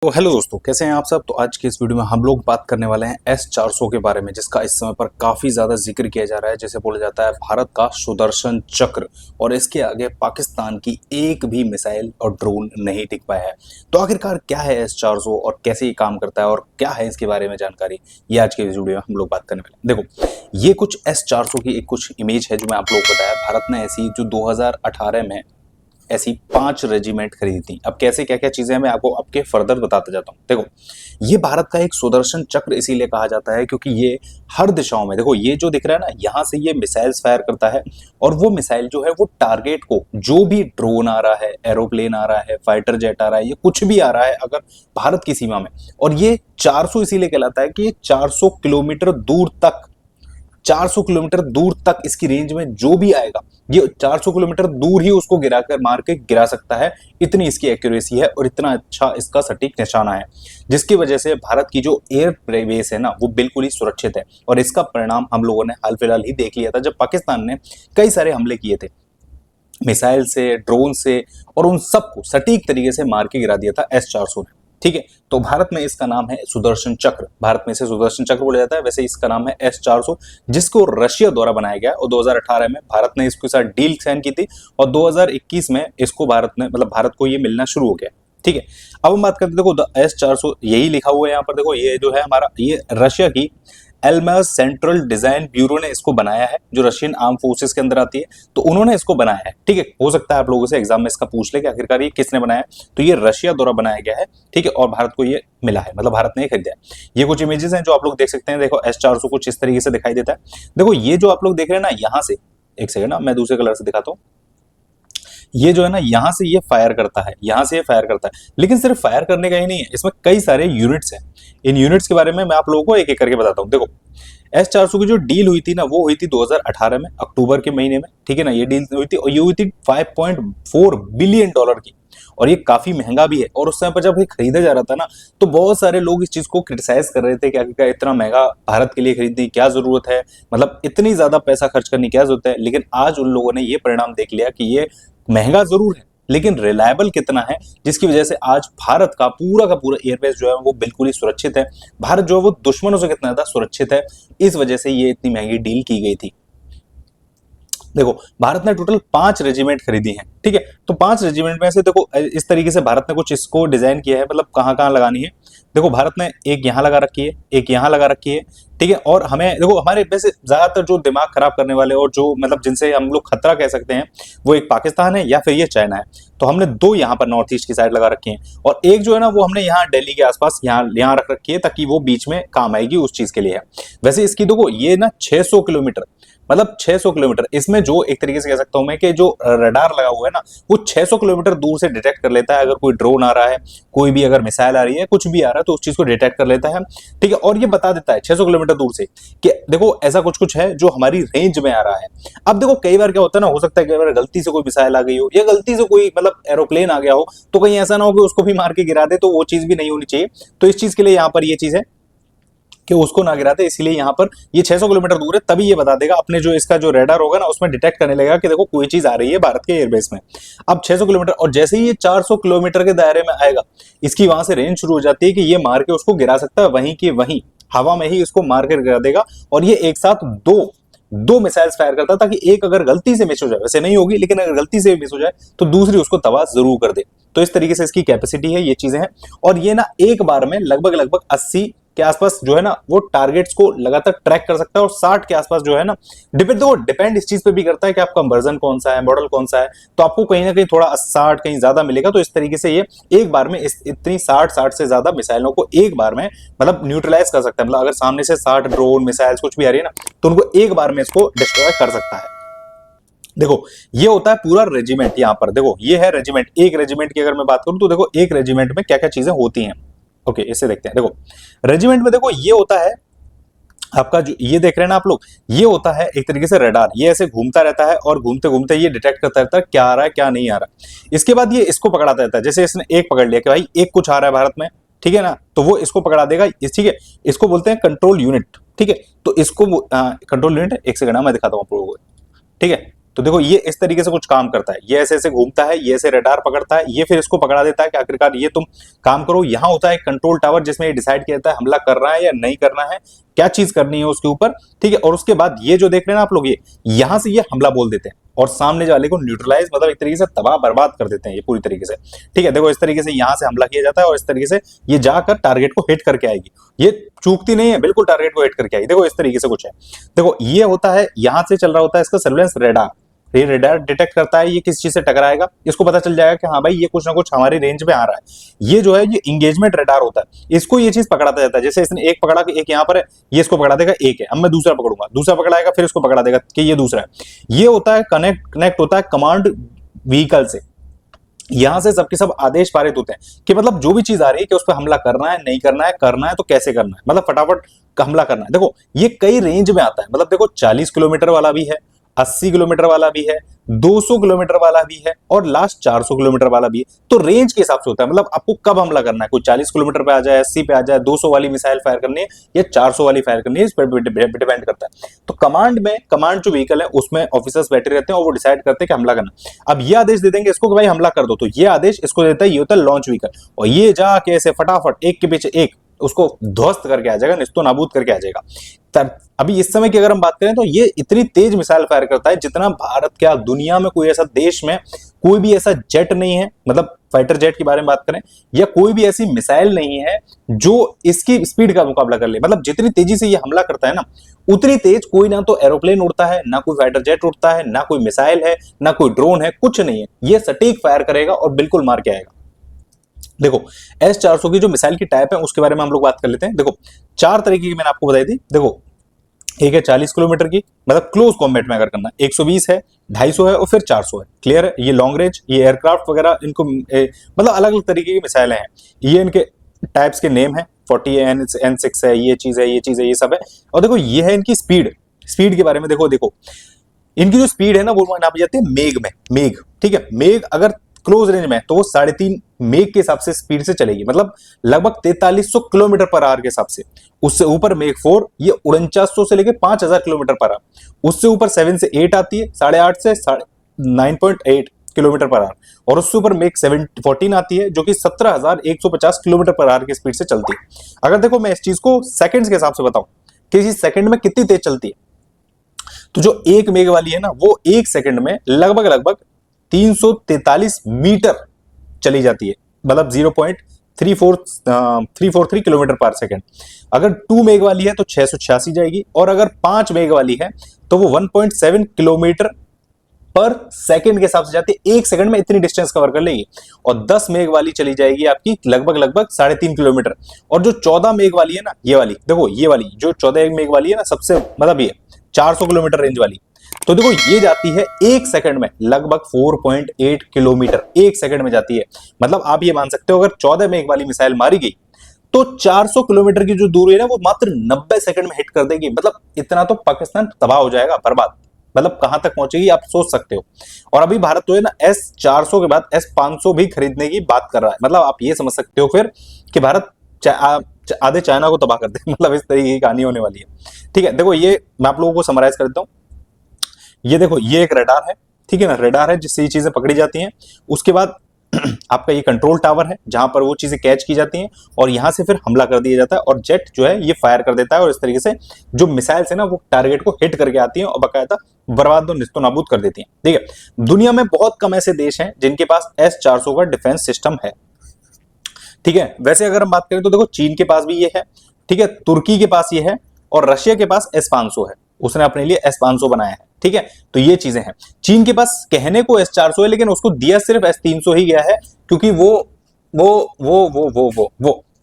तो हेलो दोस्तों, कैसे हैं आप सब। तो आज के इस वीडियो में हम लोग बात करने वाले हैं S-400 के बारे में, जिसका इस समय पर काफ़ी ज़्यादा जिक्र किया जा रहा है। जैसे बोला जाता है भारत का सुदर्शन चक्र, और इसके आगे पाकिस्तान की एक भी मिसाइल और ड्रोन नहीं टिक पाया है। तो आखिरकार क्या है S-400 और कैसे ये काम करता है और क्या है इसके बारे में जानकारी, ये आज के इस वीडियो में हम लोग बात करने वाले हैं। देखो, ये कुछ S-400 की एक कुछ इमेज है जो मैं आप लोगों को बताया। भारत ने ऐसी जो 2018 में ऐसी 5 रेजिमेंट खरीदी थी। अब कैसे क्या क्या चीजें मैं आपको आपके फर्दर बताते जाता हूँ। देखो, ये भारत का एक सुदर्शन चक्र इसीलिए कहा जाता है क्योंकि ये हर दिशाओं में, देखो ये जो दिख रहा है ना, यहाँ से ये मिसाइल्स फायर करता है, और वो मिसाइल जो है वो टारगेट को, जो भी ड्रोन आ रहा है, एरोप्लेन आ रहा है, फाइटर जेट आ रहा है, ये कुछ भी आ रहा है अगर भारत की सीमा में, और ये 400 इसीलिए कहलाता है कि ये 400 किलोमीटर दूर तक, 400 किलोमीटर दूर तक इसकी रेंज में जो भी आएगा, ये 400 किलोमीटर दूर ही उसको गिराकर मार के गिरा सकता है। इतनी इसकी एक्यूरेसी है और इतना अच्छा इसका सटीक निशाना है, जिसकी वजह से भारत की जो एयर बेस है ना, वो बिल्कुल ही सुरक्षित है। और इसका परिणाम हम लोगों ने हाल फिलहाल ही देख लिया था, जब पाकिस्तान ने कई सारे हमले किए थे मिसाइल से, ड्रोन से, और उन सबको सटीक तरीके से मार के गिरा दिया था S-400 ने। ठीक है, तो भारत में इसका नाम है सुदर्शन चक्र। भारत में इसे सुदर्शन चक्र बोला जाता है। वैसे इसका नाम है S-400, जिसको रशिया द्वारा बनाया गया, और 2018 में भारत ने इसके साथ डील साइन की थी, और 2021 में इसको भारत ने, मतलब भारत को ये मिलना शुरू हो गया। ठीक है, अब हम बात करते हैं, देखो S-400 यही लिखा हुआ है यहाँ पर। देखो, ये जो है हमारा, ये रशिया की एलमस सेंट्रल डिजाइन ब्यूरो ने इसको बनाया है, जो रशियन आर्म फोर्सेस के अंदर आती है, तो उन्होंने इसको बनाया है। ठीक है, हो सकता है आप लोगों से एग्जाम में इसका पूछ ले कि आखिरकार ये किसने बनाया है, तो ये रशिया द्वारा बनाया गया है। ठीक है, और भारत को ये मिला है, मतलब भारत ने ये खरीदा है। ये कुछ इमेजेस हैं जो आप लोग देख सकते हैं। देखो, S-400 कुछ इस तरीके से दिखाई देता है। देखो, ये जो आप लोग देख रहे हैं ना, यहाँ से, एक सेकंड ना, मैं दूसरे कलर से दिखाता हूँ। ये जो है ना, यहां से ये फायर करता है, यहां से ये फायर करता है, लेकिन सिर्फ फायर करने का ही नहीं है, इसमें कई सारे यूनिट्स हैं। इन यूनिट्स के बारे में मैं आप लोगों को एक एक करके बताता हूं। देखो, S-400 की जो डील हुई थी ना, वो हुई थी 2018 में, अक्टूबर के महीने में। ठीक है ना, ये डील हुई थी, और ये हुई थी $5.4 बिलियन की, और ये काफी महंगा भी है। और उस समय पर जब ये खरीदा जा रहा था ना, तो बहुत सारे लोग इस चीज को क्रिटिसाइज कर रहे थे कि आखिरकार इतना महंगा भारत के लिए खरीदने की क्या जरूरत है, मतलब इतनी ज्यादा पैसा खर्च करने की क्या जरूरत है। लेकिन आज उन लोगों ने ये परिणाम देख लिया कि ये महंगा जरूर है, लेकिन रिलायबल कितना है, जिसकी वजह से आज भारत का पूरा एयरबेस जो है वो बिल्कुल ही सुरक्षित है। भारत जो है वो दुश्मनों से कितना ज्यादा सुरक्षित है, इस वजह से ये इतनी महंगी डील की गई थी। देखो, भारत ने टोटल 5 रेजिमेंट खरीदी हैं। ठीक है, तो 5 रेजिमेंट में से देखो इस तरीके से भारत ने कुछ इसको डिजाइन किया है, मतलब कहाँ कहाँ लगानी है। देखो, भारत ने एक यहाँ लगा रखी है, एक यहाँ लगा रखी है। ठीक है, और हमें देखो, हमारे वैसे ज्यादातर जो दिमाग खराब करने वाले और जो मतलब जिनसे हम लोग खतरा कह सकते हैं, वो एक पाकिस्तान है या फिर ये चाइना है। तो हमने 2 यहाँ पर नॉर्थ ईस्ट की साइड लगा रखी है, और एक जो है ना, वो हमने यहाँ दिल्ली के आसपास यहाँ रख रखी है, ताकि वो बीच में काम आएगी, उस चीज के लिए है। वैसे इसकी देखो, ये ना 600 किलोमीटर, मतलब 600 किलोमीटर, इसमें जो एक तरीके से कह सकता हूं मैं कि जो रडार लगा हुआ है ना, वो 600 किलोमीटर दूर से डिटेक्ट कर लेता है। अगर कोई ड्रोन आ रहा है, कोई भी अगर मिसाइल आ रही है, कुछ भी आ रहा है, तो उस चीज को डिटेक्ट कर लेता है। ठीक है, और ये बता देता है 600 किलोमीटर दूर से कि देखो ऐसा कुछ कुछ है जो हमारी रेंज में आ रहा है। अब देखो, कई बार क्या होता है ना, हो सकता है कई बार गलती से कोई मिसाइल आ गई हो, या गलती से कोई मतलब एरोप्लेन आ गया हो, तो कहीं ऐसा ना हो कि उसको भी मार के गिरा दे, तो वो चीज भी नहीं होनी चाहिए। तो इस चीज के लिए यहाँ पर ये चीज है कि उसको ना गिराते, इसीलिए यहाँ पर ये 600 किलोमीटर दूर है, तभी ये बता देगा अपने जो इसका जो रेडार होगा ना, उसमें डिटेक्ट करने लगेगा कि देखो कोई चीज आ रही है भारत के एयरबेस में। अब 600 किलोमीटर, और जैसे ही ये 400 किलोमीटर के दायरे में आएगा, इसकी वहां से रेंज शुरू हो जाती है कि ये मार के उसको गिरा सकता है, वहीं के वहीं हवा में ही इसको मार कर गिरा देगा। और ये एक साथ दो मिसाइल्स फायर करता है, ताकि एक अगर गलती से मिस हो जाए, वैसे नहीं होगी, लेकिन अगर गलती से मिस हो जाए तो दूसरी उसको तबाह जरूर कर दे। तो इस तरीके से इसकी कैपेसिटी है, ये चीजें हैं। और ये ना एक बार में लगभग 80 के आसपास जो है ना, वो टारगेट्स को लगातार ट्रैक कर सकता है, और 60 के आसपास जो है ना, डिपेंड इस चीज पे भी करता है कि आपका वर्जन कौन सा है, मॉडल कौन सा है, तो आपको कहीं ना कहीं थोड़ा 60 कहीं ज्यादा मिलेगा। तो इस तरीके से ये एक बार में इतनी 60 से ज्यादा मिसाइलों को एक बार में मतलब न्यूट्रलाइज कर सकता है। मतलब अगर सामने से 60 ड्रोन मिसाइल्स कुछ भी आ रही है ना, तो उनको एक बार में इसको डिस्ट्रॉय कर सकता है। देखो, ये होता है पूरा रेजिमेंट। यहाँ पर देखो, ये है रेजिमेंट। एक रेजिमेंट की अगर मैं बात करूं, तो देखो एक रेजिमेंट में क्या क्या चीजें होती हैं। ओके, इसे देखते हैं। देखो, रेजिमेंट में देखो ये होता है आपका, जो ये देख रहे हैं ना आप लोग, ये होता है एक तरीके से रडार। ये ऐसे घूमता रहता है, और घूमते घूमते ये डिटेक्ट करता रहता है क्या आ रहा है क्या नहीं आ रहा। इसके बाद ये इसको पकड़ाता रहता है। जैसे इसने एक पकड़ लिया कि भाई एक कुछ आ रहा है भारत में, ठीक है ना, तो वो इसको पकड़ा देगा। ठीक है, इसको बोलते हैं कंट्रोल यूनिट। ठीक है, तो इसको कंट्रोल यूनिट, एक सेकंड मैं दिखाता हूँ आप लोगों को। ठीक है, तो देखो ये इस तरीके से कुछ काम करता है, ये ऐसे ऐसे घूमता है, ये ऐसे रडार पकड़ता है, ये फिर इसको पकड़ा देता है कि आखिरकार ये तुम काम करो। यहाँ होता है कंट्रोल टावर जिसमें ये डिसाइड किया जाता है हमला करना है या नहीं करना है, क्या चीज करनी है उसके ऊपर, ठीक है। और उसके बाद ये जो देख रहे हैं ना आप लोग, ये यहां से ये हमला बोल देते हैं और सामने वाले को न्यूट्रलाइज मतलब एक तरीके से तबाह बर्बाद कर देते हैं ये पूरी तरीके से, ठीक है। देखो इस तरीके से यहां से हमला किया जाता है और इस तरीके से ये जाकर टारगेट को हिट करके आएगी, ये चूकती नहीं है, बिल्कुल टारगेट को हिट करके आएगी। देखो इस तरीके से कुछ है। देखो ये होता है, यहां से चल रहा होता है इसका सर्वेलेंस रेडार। ये रेडार डिटेक्ट करता है ये किस चीज से टकराएगा, इसको पता चल जाएगा कि हाँ भाई ये कुछ ना कुछ हमारी रेंज में आ रहा है। ये जो है ये इंगेजमेंट रेडार होता है, इसको ये चीज पकड़ाता जाता है। जैसे इसने एक पकड़ा कि एक यहाँ पर है, ये इसको पकड़ा देगा एक है, अब मैं दूसरा पकड़ूंगा, दूसरा पकड़ाएगा फिर इसको पकड़ा देगा कि ये दूसरा है। ये होता है कनेक्ट होता है कमांड व्हीकल से। यहां से सबके सब आदेश पारित होते हैं कि मतलब जो भी चीज आ रही है कि उस पर हमला करना है नहीं करना है तो कैसे करना है, मतलब फटाफट हमला करना है। देखो ये कई रेंज में आता है, मतलब देखो 40 किलोमीटर वाला भी है, 80 किलोमीटर वाला भी है, 200 किलोमीटर वाला भी है और लास्ट 400 किलोमीटर वाला भी है। तो रेंज के हिसाब से होता है, मतलब आपको कब हमला करना है, कोई 40 किलोमीटर पे आ जाए, 80 पे आ जाए, 200 वाली मिसाइल फायर करनी है या 400 वाली फायर करनी है, इस पर डिपेंड करता है। तो कमांड जो व्हीकल है उसमें ऑफिसर्स बैठे रहते हैं और वो डिसाइड करते हैं कि हमला करना। अब ये आदेश दे देंगे इसको कि भाई हमला कर दो, तो ये आदेश इसको देता है, ये होता है लॉन्च व्हीकल, और ये जाके ऐसे फटाफट एक के पीछे एक उसको ध्वस्त करके आ जाएगा, निस्तो नाबूद करके आ जाएगा। अभी इस समय की अगर हम बात करें तो ये इतनी तेज मिसाइल फायर करता है जितना भारत क्या दुनिया में कोई ऐसा देश में कोई भी ऐसा जेट नहीं है, मतलब फाइटर जेट के बारे में बात करें, या कोई भी ऐसी मिसाइल नहीं है जो इसकी स्पीड का मुकाबला कर ले। मतलब जितनी तेजी से ये हमला करता है ना, उतनी तेज कोई ना तो एरोप्लेन उड़ता है, ना कोई फाइटर जेट उड़ता है, ना कोई मिसाइल है, ना कोई ड्रोन है, कुछ नहीं है। ये सटीक फायर करेगा और बिल्कुल मार के आएगा। देखो S-400 की जो मिसाइल की टाइप है उसके बारे में हम लोग बात कर लेते हैं। देखो 4 तरीके की मैंने आपको बताई थी। देखो एक है 40 किलोमीटर की, मतलब क्लोज कॉम्बैट में अगर करना, 120 है, 250 है और फिर 400 है। क्लियर है? ये लॉन्ग रेंज, ये एयरक्राफ्ट वगैरह, इनको मतलब अलग अलग तरीके की मिसाइलें हैं। ये इनके टाइप्स के नेम है, 40 है, N6 है, ये चीज है, ये चीज है, ये सब है। और देखो ये है इनकी स्पीड के बारे में। देखो इनकी जो स्पीड है ना वो नापी जाती है मेघ, ठीक है। मेघ अगर क्लोज रेंज में तो वो 3.5 मेघ के हिसाब से स्पीड से चलेगी, मतलब लगभग 4300 किलोमीटर पर आवर के हिसाब से। उससे ऊपर मेघ 4 ये 4900 से लेके 5000 किलोमीटर पर आवर। उससे ऊपर 7 से 8 आती है, 8.5 से 9.8 किलोमीटर पर आवर। और उससे ऊपर मेघ 14 आती है जो कि 17150 किलोमीटर पर आवर की स्पीड से चलती है। अगर देखो मैं इस चीज को सेकंड्स के हिसाब से बताऊं कि इस सेकंड में कितनी तेज चलती है, तो जो एक मेघ वाली है ना वो एक सेकंड में लगभग 343 मीटर चली जाती है, मतलब 0.343 किलोमीटर पर सेकंड। अगर 2 मेघ वाली है तो 686 जाएगी, और अगर 5 मेघ वाली है तो वो 1.7 किलोमीटर पर सेकंड के हिसाब से जाती है। एक सेकंड में इतनी डिस्टेंस कवर कर लेगी। और 10 मेघ वाली चली जाएगी आपकी लगभग 3.5 किलोमीटर। और जो 14 मेघ वाली है ना, ये वाली देखो, ये वाली जो 14 मेघ वाली है ना, सबसे मतलब ये 400 किलोमीटर रेंज वाली, तो देखो ये जाती है एक सेकंड में लगभग 4.8 किलोमीटर, एक सेकंड में जाती है। मतलब आप ये मान सकते हो अगर 14 मेघ वाली मिसाइल मारी गई तो 400 किलोमीटर की जो दूरी है ना वो मात्र 90 सेकंड में हिट कर देगी। मतलब इतना तो पाकिस्तान तबाह हो जाएगा, बर्बाद, मतलब कहां तक पहुंचेगी आप सोच सकते हो। और अभी भारत तो है ना S-400 के बाद S-500 भी खरीदने की बात कर रहा है। मतलब आप ये समझ सकते हो फिर कि भारत आधे चाइना को तबाह कर दे, मतलब इस तरीके की कहानी होने वाली है। ठीक है, देखो ये मैं आप लोगों को समराइज कर देता हूं। ये देखो ये एक रडार है, ठीक है ना, रडार है जिससे ये चीजें पकड़ी जाती हैं। उसके बाद आपका ये कंट्रोल टावर है जहां पर वो चीजें कैच की जाती हैं और यहां से फिर हमला कर दिया जाता है और जेट जो है ये फायर कर देता है और इस तरीके से जो मिसाइल्स है ना वो टारगेट को हिट करके आती हैं और बकायदा बर्बाद और निस्तो नाबूद कर देती हैं। ठीक है, दुनिया में बहुत कम ऐसे देश हैं जिनके पास S-400 का डिफेंस सिस्टम है। ठीक है, वैसे अगर हम बात करें तो देखो चीन के पास भी ये है, ठीक है, तुर्की के पास ये है और रशिया के पास S-500 है, उसने अपने लिए S-500 बनाया है। ठीक है, तो ये चीजें हैं। चीन के पास कहने को S-400 है लेकिन उसको दिया सिर्फ S-300 ही गया है, क्योंकि वो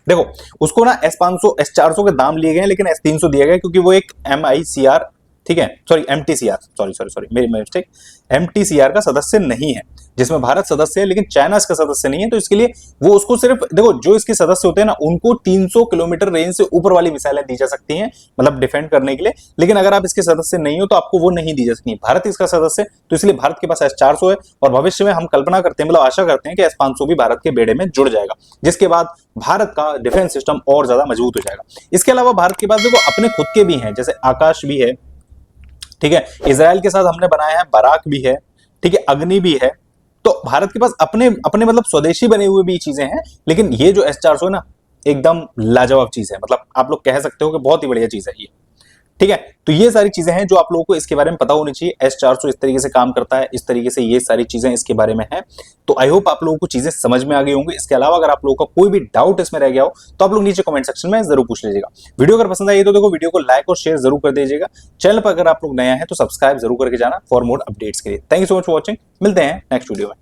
देखो उसको ना S-500 S-400 के दाम लिए गए हैं लेकिन S-300 दिया गया क्योंकि वो एक MICR, ठीक है, सॉरी MTCR, सॉरी मेरी मिस्टेक, MTCR का सदस्य नहीं है, जिसमें भारत सदस्य है लेकिन चाइना इसका सदस्य नहीं है। तो इसके लिए वो उसको सिर्फ देखो जो इसके सदस्य होते हैं ना उनको 300 किलोमीटर रेंज से ऊपर वाली मिसाइलें दी जा सकती हैं, मतलब डिफेंड करने के लिए। लेकिन अगर आप इसके सदस्य नहीं हो तो आपको वो नहीं दी जा सकती। भारत इसका सदस्य है तो इसलिए भारत के पास S-400 है और भविष्य में हम कल्पना करते हैं, मतलब आशा करते हैं कि S-500 भी भारत के बेड़े में जुड़ जाएगा, जिसके बाद भारत का डिफेंस सिस्टम और ज्यादा मजबूत हो जाएगा। इसके अलावा भारत के पास देखो अपने खुद के भी हैं, जैसे आकाश भी है, ठीक है। इजराइल के साथ हमने बनाया है, बराक भी है, ठीक है, अग्नि भी है। तो भारत के पास अपने अपने मतलब स्वदेशी बने हुए भी चीजें हैं, लेकिन ये जो S-400 है ना, एकदम लाजवाब चीज है। मतलब आप लोग कह सकते हो कि बहुत ही बढ़िया चीज है ये, ठीक है। तो ये सारी चीजें हैं जो आप लोगों को इसके बारे में पता होनी चाहिए। S-400 इस तरीके से काम करता है, इस तरीके से ये सारी चीजें इसके बारे में है। तो आई होप आप लोगों को चीजें समझ में आ गई होंगी। इसके अलावा अगर आप लोगों का कोई भी डाउट इसमें रह गया हो तो आप लोग नीचे कमेंट सेक्शन में जरूर पूछ लीजिएगा। वीडियो अगर पसंद आई तो देखो वीडियो को लाइक और शेयर जरूर कर दीजिएगा। चैनल पर अगर आप लोग नया है तो सब्सक्राइब जरूर करके जाना फॉर मोर अपडेट्स के लिए। Thank you so much for watching. मिलते हैं नेक्स्ट वीडियो में।